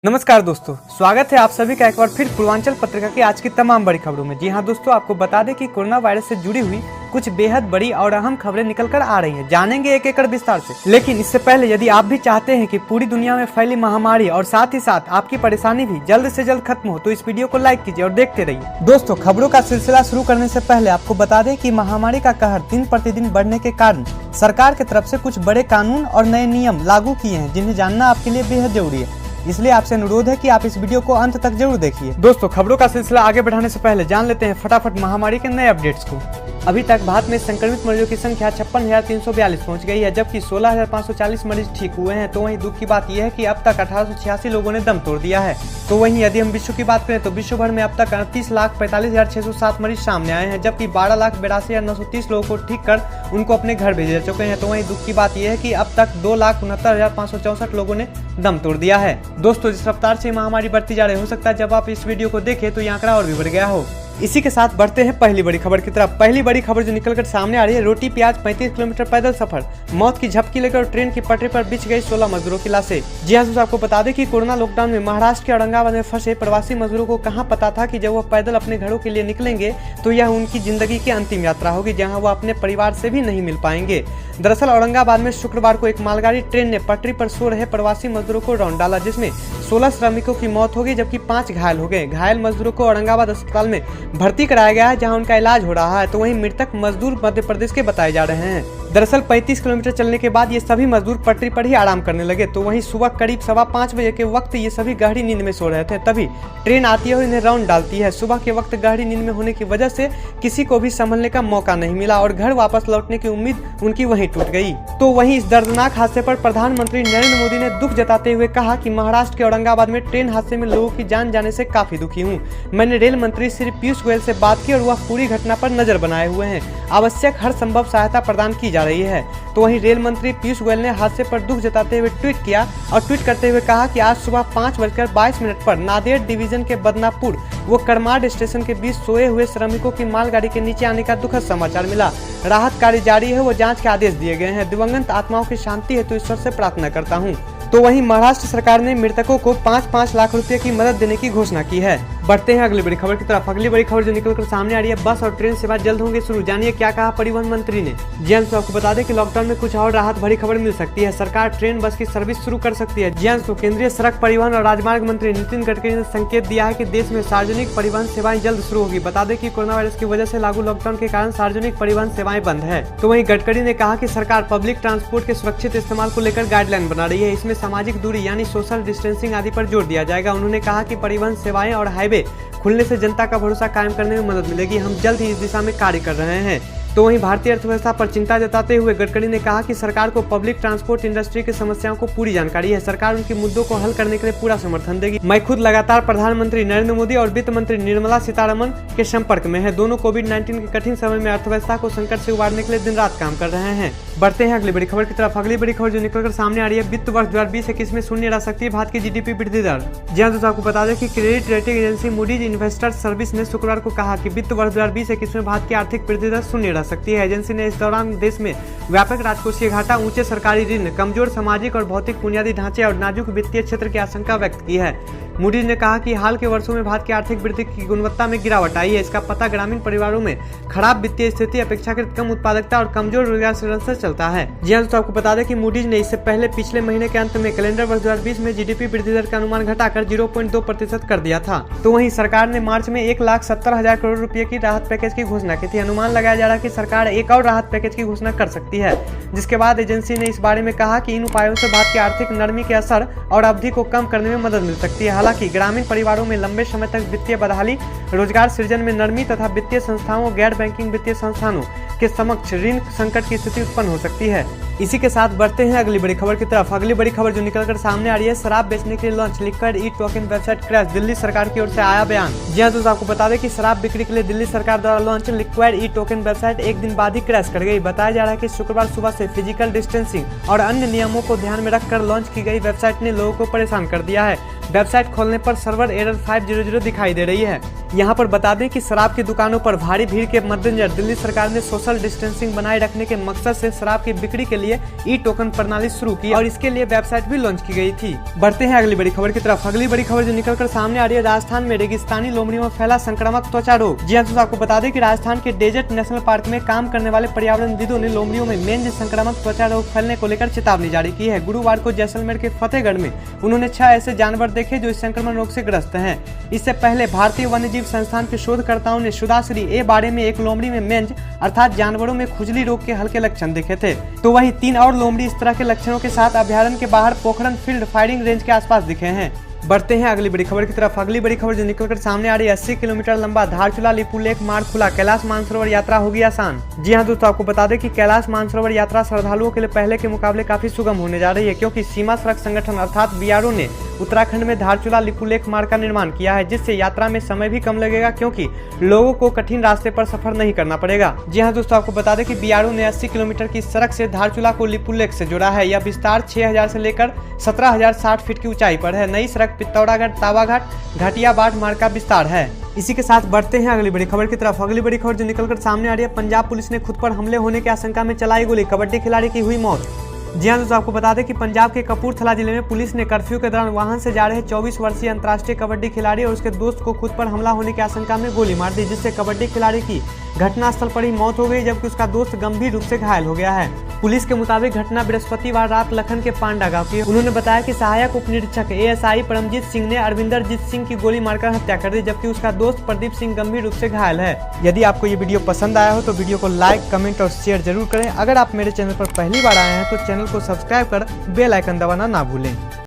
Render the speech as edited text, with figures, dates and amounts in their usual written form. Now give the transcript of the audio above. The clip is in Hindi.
नमस्कार दोस्तों, स्वागत है आप सभी का एक बार फिर पूर्वांचल पत्रिका की आज की तमाम बड़ी खबरों में। जी हां दोस्तों, आपको बता दें कि कोरोना वायरस से जुड़ी हुई कुछ बेहद बड़ी और अहम खबरें निकल कर आ रही हैं। जानेंगे एक एकड़ विस्तार से। लेकिन इससे पहले यदि आप भी चाहते हैं कि पूरी दुनिया में फैली महामारी और साथ ही साथ आपकी परेशानी भी जल्द से जल्द खत्म हो, तो इस वीडियो को लाइक कीजिए और देखते रहिए। दोस्तों, खबरों का सिलसिला शुरू करने से पहले आपको बता दें कि महामारी का कहर दिन प्रतिदिन बढ़ने के कारण सरकार की तरफ से कुछ बड़े कानून और नए नियम लागू किए हैं, जिन्हें जानना आपके लिए बेहद जरूरी है। इसलिए आपसे अनुरोध है कि आप इस वीडियो को अंत तक जरूर देखिए। दोस्तों, खबरों का सिलसिला आगे बढ़ाने से पहले जान लेते हैं फटाफट महामारी के नए अपडेट्स को। अभी तक भारत में संक्रमित मरीजों की संख्या 56,342 पहुंच गई है, जबकि 16,540 मरीज ठीक हुए हैं। तो वहीं दुख की बात यह है कि अब तक 1886 लोगों ने दम तोड़ दिया है। तो वहीं यदि हम विश्व की बात करें तो विश्व भर में अब तक 38,45,607 मरीज सामने आए हैं, जबकि 12,82,930 लोगों को ठीक कर उनको अपने घर भेजे जा चुके हैं। तो वहीं दुख की बात यह है कि अब तक 2,69,564 लोगों ने दम तोड़ दिया है। दोस्तों, जिस रफ्तार से महामारी बढ़ती जा रही, हो सकता है जब आप इस वीडियो को देखें तो ये आंकड़ा और भी बढ़ गया हो। इसी के साथ बढ़ते हैं पहली बड़ी खबर की तरफ। पहली बड़ी खबर जो निकलकर सामने आ रही है, रोटी प्याज 35 किलोमीटर पैदल सफर, मौत की झपकी लेकर ट्रेन की पटरी पर बिछ गई 16 मजदूरों की लाशें। जी हां दोस्तों, आपको बता दें कि कोरोना लॉकडाउन में महाराष्ट्र के औरंगाबाद में फंसे प्रवासी मजदूरों को कहां पता था कि जब वो पैदल अपने घरों के लिए निकलेंगे तो यह उनकी जिंदगी की अंतिम यात्रा होगी, जहां वो अपने परिवार से भी नहीं मिल पाएंगे। दरअसल औरंगाबाद में शुक्रवार को एक मालगाड़ी ट्रेन ने पटरी पर सो रहे प्रवासी मजदूरों को रौंद डाला, जिसमें 16 श्रमिकों की मौत हो गई, जबकि 5 घायल हो गए। घायल मजदूरों को औरंगाबाद अस्पताल में भर्ती कराया गया है, जहां उनका इलाज हो रहा है। तो वहीं मृतक मजदूर मध्य प्रदेश के बताए जा रहे हैं। दरअसल 35 किलोमीटर चलने के बाद ये सभी मजदूर पटरी पर ही आराम करने लगे। तो वहीं सुबह करीब 5:15 बजे के वक्त ये सभी गहरी नींद में सो रहे थे, तभी ट्रेन आती है और इन्हें रौंद डालती है। सुबह के वक्त गहरी नींद में होने की वजह से किसी को भी संभलने का मौका नहीं मिला और घर वापस लौटने की उम्मीद उनकी वहीं टूट गई। तो वहीं इस दर्दनाक हादसे पर प्रधानमंत्री नरेंद्र मोदी ने दुख जताते हुए कहा कि महाराष्ट्र के औरंगाबाद में ट्रेन हादसे में लोगों की जान जाने से काफी दुखी हूँ। मैंने रेल मंत्री श्री पीयूष गोयल से बात की और वह पूरी घटना पर नजर बनाए हुए हैं। आवश्यक हर संभव सहायता प्रदान की जा रही है। तो वहीं रेल मंत्री पीयूष गोयल ने हादसे पर दुख जताते हुए ट्वीट किया और ट्वीट करते हुए कहा कि आज सुबह 5:22 पर नांदेड़ डिवीजन के बदनापुर व करमाड स्टेशन के बीच सोए हुए श्रमिकों की मालगाड़ी के नीचे आने का दुखद समाचार मिला। राहत कार्य जारी है, वो जांच के आदेश दिए गए हैं। दिवंगत आत्माओं की शांति हेतु ईश्वर से प्रार्थना करता हूँ। तो वहीं महाराष्ट्र सरकार ने मृतकों को 5-5 लाख रुपए की मदद देने की घोषणा की है। बढ़ते हैं अगली बड़ी खबर की तरफ। अगली बड़ी खबर जो निकलकर सामने आ रही है, बस और ट्रेन सेवा जल्द होंगे शुरू। जानिए क्या कहा परिवहन मंत्री ने। जी हां, आपको बता दें कि लॉकडाउन में कुछ और राहत भरी खबर मिल सकती है। सरकार ट्रेन बस की सर्विस शुरू कर सकती है। जी हां, तो केंद्रीय सड़क परिवहन और राजमार्ग मंत्री नितिन गडकरी ने संकेत दिया है कि देश में सार्वजनिक परिवहन सेवाएं जल्द शुरू होगी। बता दें कि कोरोना वायरस की वजह से लागू लॉकडाउन के कारण सार्वजनिक परिवहन सेवाएं बंद है। तो वहीं गडकरी ने कहा कि सरकार पब्लिक ट्रांसपोर्ट के सुरक्षित इस्तेमाल को लेकर गाइडलाइन बना रही है। इसमें सामाजिक दूरी यानी सोशल डिस्टेंसिंग आदि पर जोर दिया जाएगा। उन्होंने कहा कि परिवहन सेवाएं और हाईवे खुलने से जनता का भरोसा कायम करने में मदद मिलेगी। हम जल्द ही इस दिशा में कार्य कर रहे हैं। तो वहीं भारतीय अर्थव्यवस्था पर चिंता जताते हुए गडकरी ने कहा कि सरकार को पब्लिक ट्रांसपोर्ट इंडस्ट्री की समस्याओं को पूरी जानकारी है। सरकार उनके मुद्दों को हल करने के लिए पूरा समर्थन देगी। मैं खुद लगातार प्रधानमंत्री नरेंद्र मोदी और वित्त मंत्री निर्मला सीतारमण के संपर्क में है। दोनों कोविड-19 के कठिन समय में अर्थव्यवस्था को संकट से उबारने के लिए दिन रात काम कर रहे हैं। बढ़ते हैं अगली बड़ी खबर की तरफ। अगली बड़ी खबर जो निकलकर सामने आ रही है, वित्त वर्ष 2020-21 में शून्य रह सकती है भारत की जीडीपी वृद्धि दर। जी हां दोस्तों, आपको बता दें कि credit rating agency Moody's investors service ने शुक्रवार को कहा कि वित्त वर्ष 2020-21 में भारत की आर्थिक वृद्धि दर शून्य रह सकती है। एजेंसी ने इस दौरान देश में व्यापक राजकोषीय घाटा, ऊंचे सरकारी ऋण, कमजोर सामाजिक और भौतिक बुनियादी ढांचे और नाजुक वित्तीय क्षेत्र की आशंका व्यक्त की है। मूडीज ने कहा कि हाल के वर्षों में भारत की आर्थिक वृद्धि की गुणवत्ता में गिरावट आई है। इसका पता ग्रामीण परिवारों में खराब वित्तीय स्थिति, अपेक्षाकृत कम उत्पादकता और कमजोर रोजगार सृजन से चलता है। जी हां दोस्तों, आपको बता दें कि मूडीज ने इससे पहले पिछले महीने के अंत में कैलेंडर वर्ष 2020 में जीडीपी वृद्धि दर का अनुमान घटाकर 0.2% कर दिया था। तो वहीं सरकार ने मार्च में 1,70,000 करोड़ रुपए की राहत पैकेज की घोषणा की थी। अनुमान लगाया जा रहा है कि सरकार एक और राहत पैकेज की घोषणा कर सकती है, जिसके बाद एजेंसी ने इस बारे में कहा कि इन उपायों से भारत की आर्थिक नरमी के असर और अवधि को कम करने में मदद मिल सकती है। हालांकि ग्रामीण परिवारों में लंबे समय तक वित्तीय बदहाली, रोजगार सृजन में नरमी तथा वित्तीय संस्थाओं, गैर बैंकिंग वित्तीय संस्थानों के समक्ष ऋण संकट की स्थिति उत्पन्न हो सकती है। इसी के साथ बढ़ते हैं अगली बड़ी खबर की तरफ। अगली बड़ी खबर जो निकलकर सामने आ रही है, शराब बेचने के लिए लॉन्च लिक्विड ई टोकन वेबसाइट क्रैश, दिल्ली सरकार की ओर से आया बयान। जी हां दोस्तों, आपको बता दें कि शराब बिक्री के लिए दिल्ली सरकार द्वारा लॉन्च लिक्विड ई टोकन वेबसाइट एक दिन बाद ही क्रैश कर गई। बताया जा रहा है कि शुक्रवार सुबह से फिजिकल डिस्टेंसिंग और अन्य नियमों को ध्यान में रखकर लॉन्च की गई वेबसाइट ने लोगों को परेशान कर दिया है। वेबसाइट खोलने पर सर्वर एरर 500 दिखाई दे रही है। यहाँ पर बता दें कि शराब की दुकानों पर भारी भीड़ के मद्देनजर दिल्ली सरकार ने सोशल डिस्टेंसिंग बनाए रखने के मकसद से शराब की बिक्री के लिए ई टोकन प्रणाली शुरू की और इसके लिए वेबसाइट भी लॉन्च की गई थी। बढ़ते हैं अगली बड़ी खबर की तरफ। अगली बड़ी खबर जो निकलकर सामने आ रही है, राजस्थान में रेगिस्तानी लोमड़ियों में फैला संक्रामक त्वचा रोग। जी हाँ दोस्तों, आपको बता दें कि राजस्थान के डेजर्ट नेशनल पार्क में काम करने वाले पर्यावरणविदों ने लोमड़ियों में मेंज संक्रामक त्वचा रोग फैलने को लेकर चेतावनी जारी की है। गुरुवार को जैसलमेर के फतेहगढ़ में उन्होंने 6 ऐसे जानवर देखे जो इस संक्रमण रोग से ग्रस्त हैं। इससे पहले भारतीय वन्यजीव संस्थान के शोधकर्ताओं ने शुदाश्री ए बाड़े में एक लोमड़ी में मेंज अर्थात जानवरों में खुजली रोग के हल्के लक्षण देखे थे, तो वहीं 3 और लोमड़ी इस तरह के लक्षणों के साथ अभ्यारण्य के बाहर पोखरण फील्ड फायरिंग रेंज के आसपास दिखे हैं। बढ़ते हैं अगली बड़ी खबर की तरफ। अगली बड़ी खबर जो निकलकर सामने आ रही है, 80 किलोमीटर लंबा धारचूला लिपू लेक मार्ग खुला, कैलाश मानसरोवर यात्रा होगी आसान। जी हाँ दोस्तों, आपको बता दें कि कैलाश मानसरोवर यात्रा श्रद्धालुओं के लिए पहले के मुकाबले काफी सुगम होने जा रही है, क्योंकि सीमा सड़क संगठन अर्थात बीआरओ ने उत्तराखंड में धारचूला लिपू लेक मार्ग का निर्माण किया है, जिससे यात्रा में समय भी कम लगेगा, क्योंकि लोगों को कठिन रास्ते पर सफर नहीं करना पड़ेगा। जी हाँ दोस्तों, आपको बता दें कि बीआरओ ने 80 किलोमीटर की सड़क से धारचूला को लिपू लेक से जोड़ा है। यह विस्तार 6000 से लेकर 17060 फीट की ऊंचाई पर है। नई सड़क पित्तौरागढ़ तावाघाट घाटियाबाट मार्ग का विस्तार है। इसी के साथ बढ़ते हैं अगली बड़ी खबर की तरफ। अगली बड़ी खबर जो निकलकर सामने आ रही है, पंजाब पुलिस ने खुद पर हमले होने की आशंका में चलाई गोली, कबड्डी खिलाड़ी की हुई मौत। जी हाँ दोस्तों, आपको बता दें कि पंजाब के कपूरथला जिले में पुलिस ने कर्फ्यू के दौरान वाहन से जा रहे 24 वर्षीय अंतर्राष्ट्रीय कबड्डी खिलाड़ी और उसके दोस्त को खुद पर हमला होने की आशंका में गोली मार दी, जिससे कबड्डी खिलाड़ी की घटनास्थल पर ही मौत हो गई, जबकि उसका दोस्त गंभीर रूप से घायल हो गया है। पुलिस के मुताबिक घटना बृहस्पतिवार रात लखन के पांडा गांव की। उन्होंने बताया कि सहायक उप निरीक्षक एएसआई परमजीत सिंह ने अरविंदरजीत सिंह की गोली मारकर हत्या कर दी, जबकि उसका दोस्त प्रदीप सिंह गंभीर रूप से घायल है। यदि आपको ये वीडियो पसंद आया हो तो वीडियो को लाइक, कमेंट और शेयर जरूर करें। अगर आप मेरे चैनल पर पहली बार आए हैं तो चैनल को सब्सक्राइब कर बेल आइकन दबाना ना भूलें।